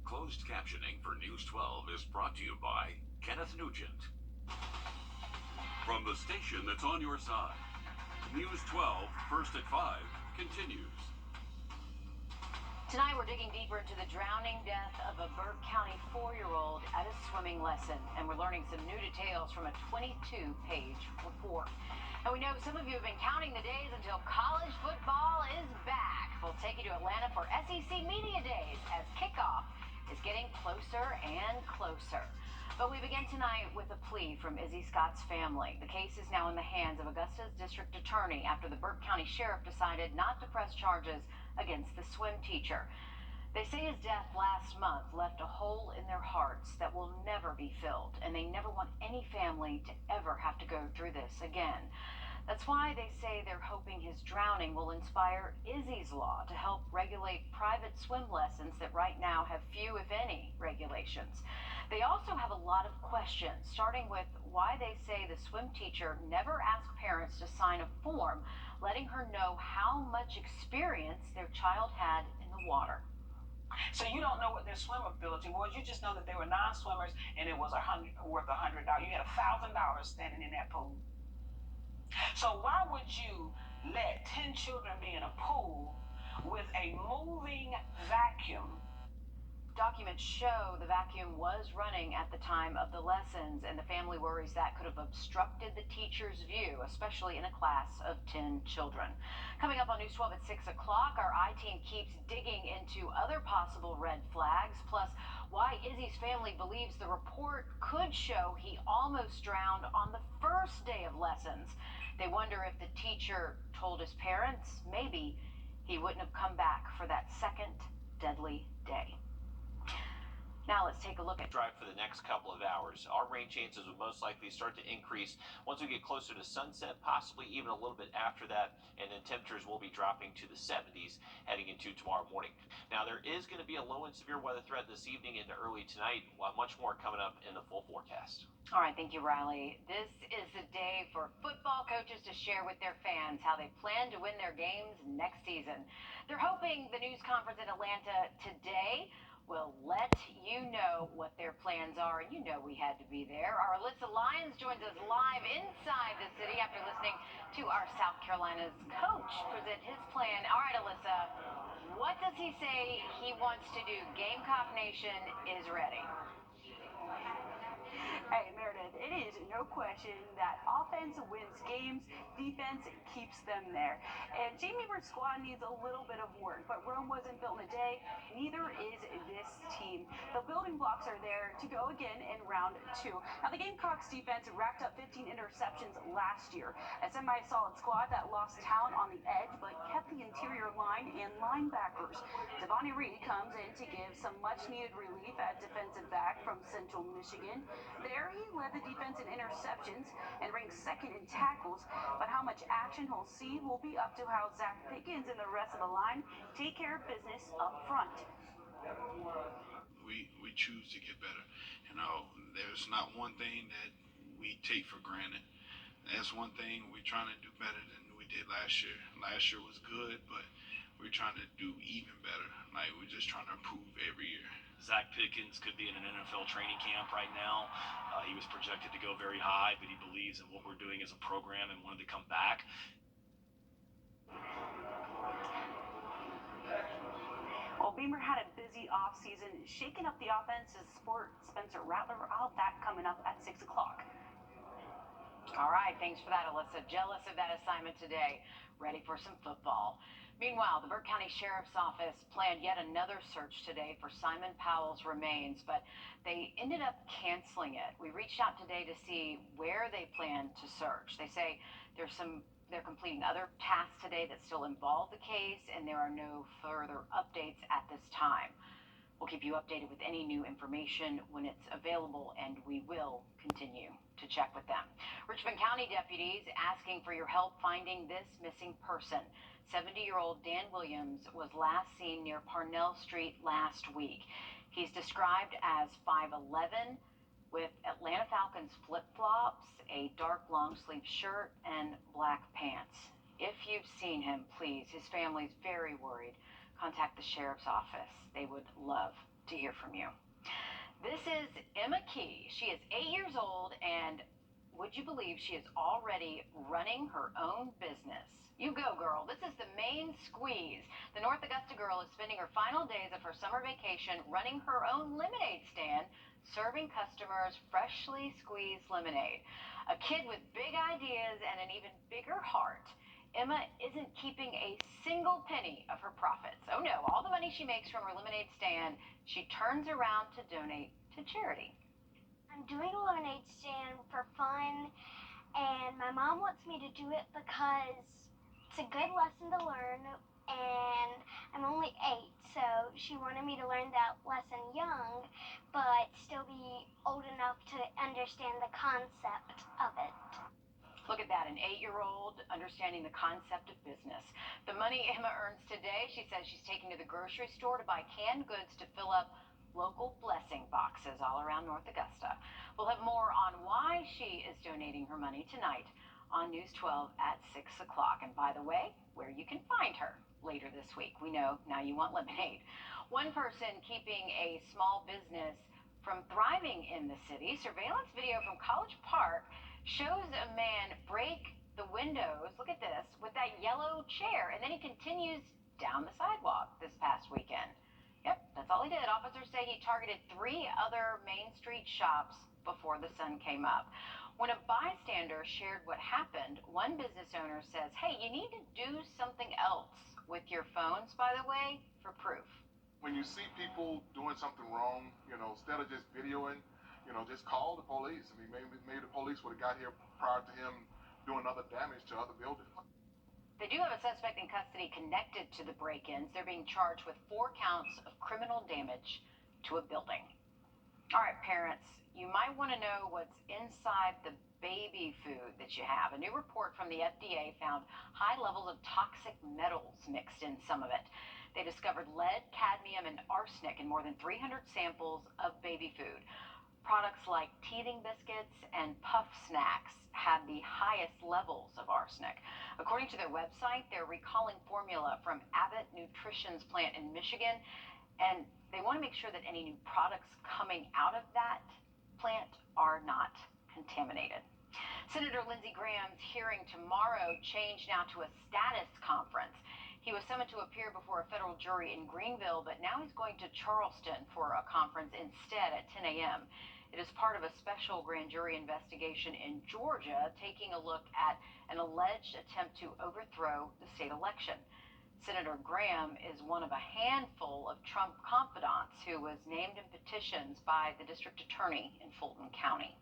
Closed captioning for News 12 is brought to you by Kenneth Nugent. From the station that's on your side, News 12, first at 5, continues. Tonight we're digging deeper into the drowning death of a Burke County 4-year-old at a swimming lesson, and we're learning some new details from a 22-page report. And we know some of you have been counting the days until college football is back. We'll take you to Atlanta for SEC Media Days as kickoff is getting closer and closer. But we begin tonight with a plea from Izzy Scott's family. The case is now in the hands of Augusta's district attorney after the Burke County sheriff decided not to press charges against the swim teacher. They say his death last month left a hole in their hearts that will never be filled, and they never want any family to ever have to go through this again. That's why they say they're hoping his drowning will inspire Izzy's Law to help regulate private swim lessons that right now have few, if any, regulations. They also have a lot of questions, starting with why they say the swim teacher never asked parents to sign a form letting her know how much experience their child had in the water. So you don't know what their swim ability was. You just know that they were non-swimmers and it was worth $100. You had $1,000 standing in that pool. So why would you let 10 children be in a pool with a moving vacuum? Documents show the vacuum was running at the time of the lessons, and the family worries that could have obstructed the teacher's view, especially in a class of 10 children. Coming up on News 12 at 6 o'clock, our I-Team keeps digging into other possible red flags, plus why Izzy's family believes the report could show he almost drowned on the first day of lessons. They wonder if the teacher told his parents maybe he wouldn't have come back for that second deadly day. Now let's take a look at drive for the next couple of hours. Our rain chances will most likely start to increase once we get closer to sunset, possibly even a little bit after that, and then temperatures will be dropping to the 70s heading into tomorrow morning. Now there is going to be a low and severe weather threat this evening into early tonight, while much more coming up in the full forecast. All right, thank you, Riley. This is the day for football coaches to share with their fans how they plan to win their games next season. They're hoping the news conference in Atlanta today will let you know what their plans are, and you know we had to be there. Our Alyssa Lyons joins us live inside the city after listening to our South Carolina's coach present his plan. All right, Alyssa, what does he say he wants to do? Gamecock Nation is ready. Hey, Meredith, it is no question that offense wins games, defense keeps them there. And Jamie Burke's squad needs a little bit of work, but Rome wasn't built in a day, neither is this team. The building blocks are there to go again in round 2. Now, the Gamecocks defense racked up 15 interceptions last year, a semi-solid squad that lost talent on the edge, but kept the interior line and linebackers. Devontae Reed comes in to give some much-needed relief at defensive back from Central Michigan. There, he led the defense in interceptions and ranked second in tackles, but how much action he'll see will be up to how Zach Pickens and the rest of the line take care of business up front. We choose to get better. You know, there's not one thing that we take for granted. That's one thing we're trying to do better than we did last year. Last year was good, but we're trying to do even better. Like, we're just trying to improve every year. Zach Pickens could be in an NFL training camp right now. He was projected to go very high, but he believes in what we're doing as a program and wanted to come back. Well, Beamer had a busy offseason, shaking up the offense to support Spencer Rattler. All of that coming up at 6 o'clock. All right, thanks for that, Alyssa. Jealous of that assignment today. Ready for some football. Meanwhile, the Burke County Sheriff's Office planned yet another search today for Simon Powell's remains, but they ended up canceling it. We reached out today to see where they plan to search. They say they're completing other tasks today that still involve the case, and there are no further updates at this time. We'll keep you updated with any new information when it's available, and we will continue to check with them. Richmond County deputies asking for your help finding this missing person. 70-year-old Dan Williams was last seen near Parnell Street last week. He's described as 5'11", with Atlanta Falcons flip-flops, a dark long-sleeve shirt, and black pants. If you've seen him, please, his family's very worried. contact the sheriff's office. They would love to hear from you. This is Emma Key. She is 8 years old, and would you believe she is already running her own business? You go, girl. This is the main squeeze. The North Augusta girl is spending her final days of her summer vacation running her own lemonade stand, serving customers freshly squeezed lemonade. A kid with big ideas and an even bigger heart. Emma isn't keeping a single penny of her profits. Oh no, all the money she makes from her lemonade stand, she turns around to donate to charity. I'm doing a lemonade stand for fun, and my mom wants me to do it because it's a good lesson to learn, and I'm only 8, so she wanted me to learn that lesson young, but still be old enough to understand the concept of it. Look at that, an 8-year-old understanding the concept of business. The money Emma earns today, she says she's taking to the grocery store to buy canned goods to fill up local blessing boxes all around North Augusta. We'll have more on why she is donating her money tonight on News 12 at 6 o'clock. And by the way, where you can find her later this week. We know now you want lemonade. One person keeping a small business from thriving in the city. Surveillance video from College Park shows a man break the windows, look at this, with that yellow chair, and then he continues down the sidewalk this past weekend. Yep, that's all he did. Officers say he targeted 3 other Main Street shops before the sun came up. When a bystander shared what happened, one business owner says, hey, you need to do something else with your phones, by the way, for proof. When you see people doing something wrong, instead of just videoing, just call the police. I mean, maybe the police would have got here prior to him doing other damage to other buildings. They do have a suspect in custody connected to the break-ins. They're being charged with 4 counts of criminal damage to a building. All right, parents, you might want to know what's inside the baby food that you have. A new report from the FDA found high levels of toxic metals mixed in some of it. They discovered lead, cadmium, and arsenic in more than 300 samples of baby food. Products like teething biscuits and puff snacks had the highest levels of arsenic. According to their website, they're recalling formula from Abbott Nutrition's plant in Michigan, and they want to make sure that any new products coming out of that plant are not contaminated. Senator Lindsey Graham's hearing tomorrow changed now to a status conference. He was summoned to appear before a federal jury in Greenville, but now he's going to Charleston for a conference instead at 10 a.m. It is part of a special grand jury investigation in Georgia, taking a look at an alleged attempt to overthrow the state election. Senator Graham is one of a handful of Trump confidants who was named in petitions by the district attorney in Fulton County.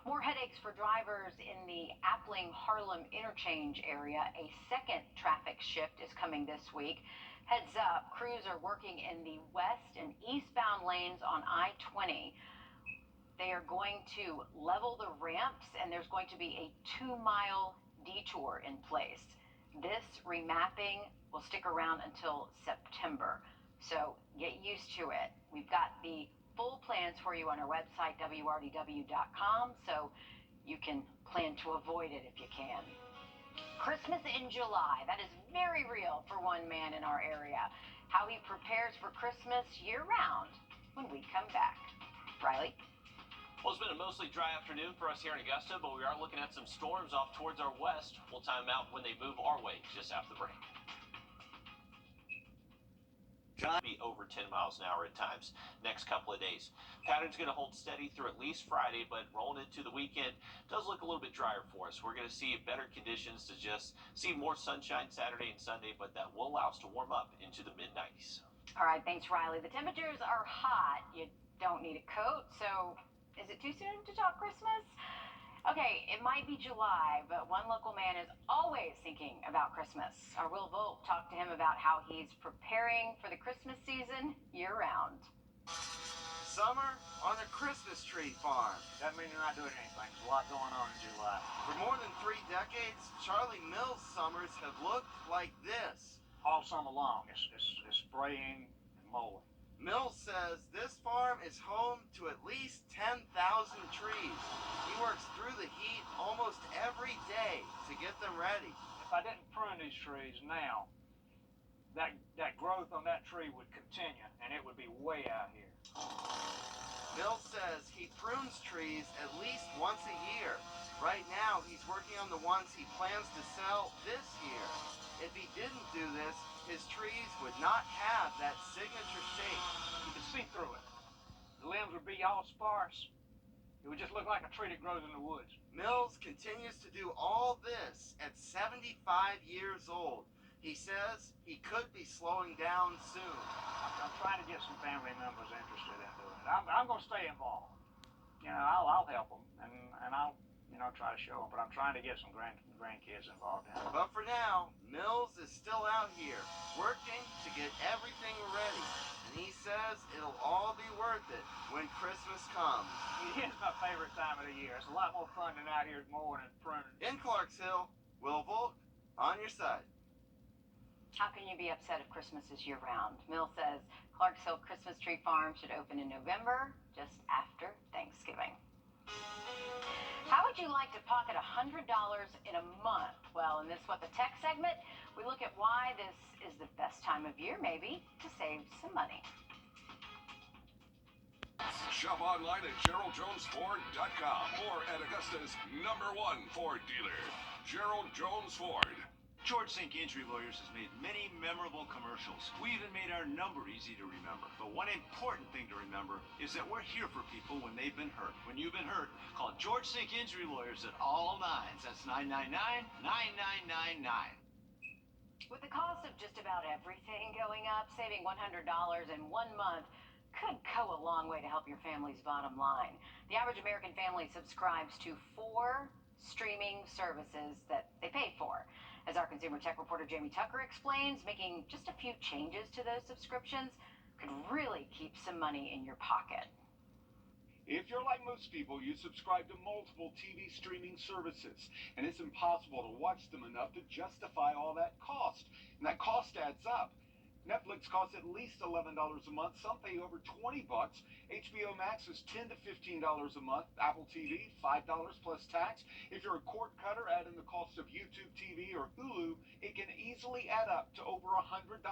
More headaches for drivers in the Appling-Harlem interchange area. A second traffic shift is coming this week. Heads up, crews are working in the west and eastbound lanes on I-20. They are going to level the ramps, and there's going to be a 2-mile detour in place. This remapping will stick around until September, so get used to it. We've got the full plans for you on our website, wrdw.com, so you can plan to avoid it if you can. Christmas in July, that is very real for one man in our area. How he prepares for Christmas year-round when we come back. Riley? Well, it's been a mostly dry afternoon for us here in Augusta, but we are looking at some storms off towards our west. We'll time them out when they move our way just after the break. Be over 10 miles an hour at times next couple of days. Pattern's going to hold steady through at least Friday, but rolling into the weekend does look a little bit drier for us. We're going to see better conditions to just see more sunshine Saturday and Sunday, but that will allow us to warm up into the mid-90s. All right, thanks, Riley. The temperatures are hot. You don't need a coat, so is it too soon to talk Christmas? Okay, it might be July, but one local man is always thinking about Christmas. Our Will Volk talked to him about how he's preparing for the Christmas season year-round. Summer on a Christmas tree farm. That means you're not doing anything. There's a lot going on in July. For more than 3 decades, Charlie Mills' summers have looked like this. All summer long, it's spraying and mowing. Mills says this farm is home to at least 10,000 trees. He works through the heat almost every day to get them ready. If I didn't prune these trees now, that growth on that tree would continue, and it would be way out here. Mills says he prunes trees at least once a year. Right now, he's working on the ones he plans to sell this year. If he didn't do this, his trees would not have that signature shape. You could see through it. The limbs would be all sparse. It would just look like a tree that grows in the woods. Mills continues to do all this at 75 years old. He says he could be slowing down soon. I'm trying to get some family members interested in doing it. I'm going to stay involved. You know, I'll help them, and I'll, you know, try to show them. But I'm trying to get some grandkids involved in it. But for now, Mills is still out here working to get everything ready. And he says it'll all be worth it when Christmas comes. It's my favorite time of the year. It's a lot more fun than out here mowing and pruning. In Clarksville, Will Volk, on your side. How can you be upset if Christmas is year-round? Mill says Clarksville Christmas Tree Farm should open in November, just after Thanksgiving. How would you like to pocket $100 in a month? Well, in this What the Tech segment, we look at why this is the best time of year, maybe, to save some money. Shop online at GeraldJonesFord.com or at Augusta's #1 Ford dealer, Gerald Jones Ford. George Sink Injury Lawyers has made many memorable commercials. We even made our number easy to remember. But one important thing to remember is that we're here for people when they've been hurt. When you've been hurt, call George Sink Injury Lawyers at all nines. That's 999-9999. With the cost of just about everything going up, saving $100 in 1 month could go a long way to help your family's bottom line. The average American family subscribes to 4 streaming services that they pay for. As our consumer tech reporter Jamie Tucker explains, making just a few changes to those subscriptions could really keep some money in your pocket. If you're like most people, you subscribe to multiple TV streaming services, and it's impossible to watch them enough to justify all that cost. And that cost adds up. Netflix costs at least $11 a month. Some pay over $20. HBO Max is $10 to $15 a month. Apple TV, $5 plus tax. If you're a cord cutter, add in the cost of YouTube TV or Hulu, it can easily add up to over $100.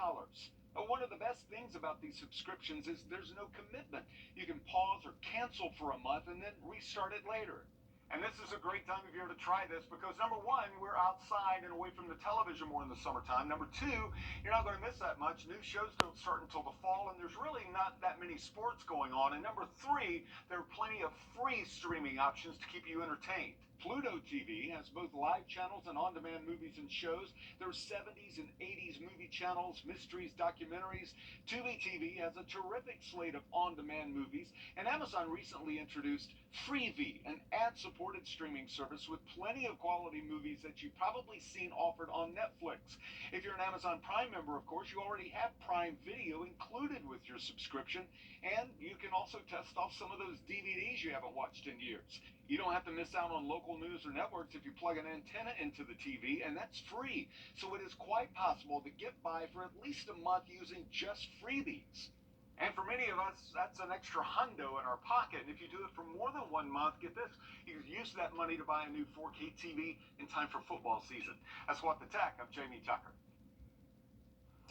One of the best things about these subscriptions is there's no commitment. You can pause or cancel for a month and then restart it later. And this is a great time of year to try this because, number one, we're outside and away from the television more in the summertime. Number two, you're not going to miss that much. New shows don't start until the fall, and there's really not that many sports going on. And number three, there are plenty of free streaming options to keep you entertained. Pluto TV has both live channels and on-demand movies and shows. There are 70s and 80s movie channels, mysteries, documentaries. Tubi TV has a terrific slate of on-demand movies. And Amazon recently introduced Freevee, an ad-supported streaming service with plenty of quality movies that you've probably seen offered on Netflix. If you're an Amazon Prime member, of course, you already have Prime Video included with your subscription. And you can also test off some of those DVDs you haven't watched in years. You don't have to miss out on local news or networks if you plug an antenna into the TV, and that's free. So it is quite possible to get by for at least a month using just freebies. And for many of us, that's an extra hundo in our pocket. And if you do it for more than 1 month, get this, you can use that money to buy a new 4K TV in time for football season. That's What the Tech. I'm Jamie Tucker.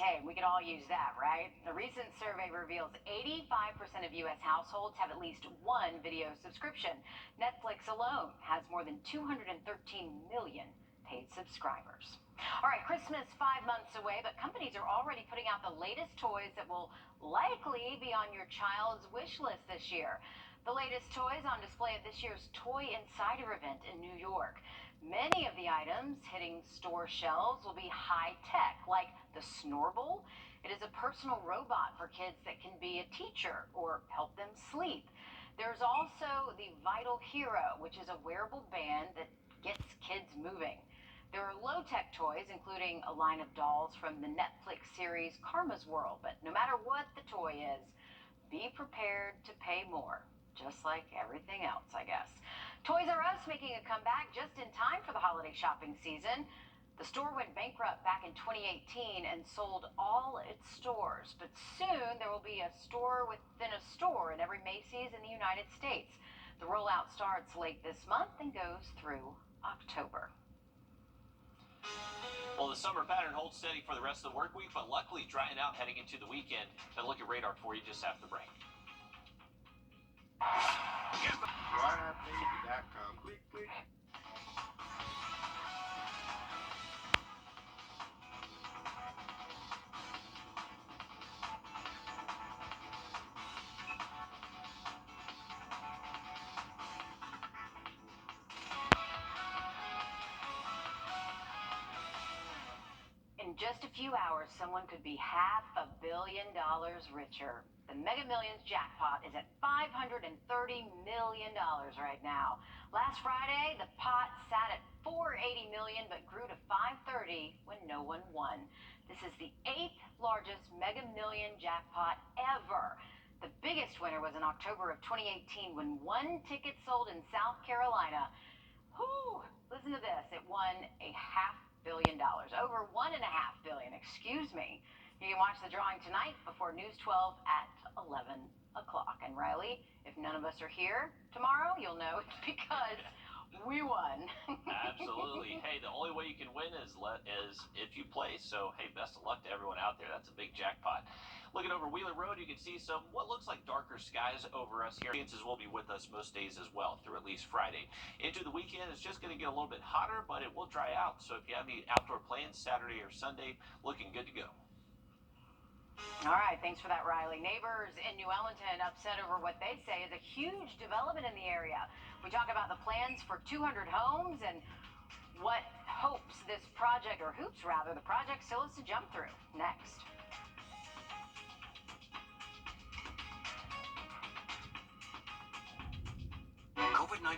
Hey, we can all use that, right? A recent survey reveals 85% of U.S. households have at least one video subscription. Netflix alone has more than 213 million paid subscribers. All right, Christmas 5 months away, but companies are already putting out the latest toys that will likely be on your child's wish list this year. The latest toys on display at this year's Toy Insider event in New York. Many of the items hitting store shelves will be high-tech, like the Snorble. It is a personal robot for kids that can be a teacher or help them sleep. There's also the Vital Hero, which is a wearable band that gets kids moving. There are low-tech toys, including a line of dolls from the Netflix series Karma's World. But no matter what the toy is, be prepared to pay more, just like everything else, I guess. Toys R Us making a comeback just in time for the holiday shopping season. The store went bankrupt back in 2018 and sold all its stores. But soon there will be a store within a store in every Macy's in the United States. The rollout starts late this month and goes through October. Well, the summer pattern holds steady for the rest of the work week, but luckily drying out heading into the weekend. And look at radar for you just after the break. Wrdw.com. Click, click. In just a few hours, someone could be $500 million richer. The Mega Millions jackpot is at $530 million right now. Last Friday, the pot sat at $480 million, but grew to $530 when no one won. This is the 8th largest Mega Million jackpot ever. The biggest winner was in October of 2018 when one ticket sold in South Carolina. Whew, listen to this. It won $500 million. Over $1.5 billion, excuse me. You can watch the drawing tonight before News 12 at 11 o'clock. And Riley, if none of us are here tomorrow, you'll know it's because we won. Absolutely. Hey, the only way you can win is if you play. So, hey, best of luck to everyone out there. That's a big jackpot. Looking over Wheeler Road, you can see some what looks like darker skies over us here. Chances will be with us most days as well through at least Friday. Into the weekend, it's just going to get a little bit hotter, but it will dry out. So if you have any outdoor plans Saturday or Sunday, looking good to go. All right, thanks for that, Riley. Neighbors in New Ellenton upset over what they say is a huge development in the area. We talk about the plans for 200 homes and what hopes this project, or hoops rather, the project still has to jump through. Next. COVID-19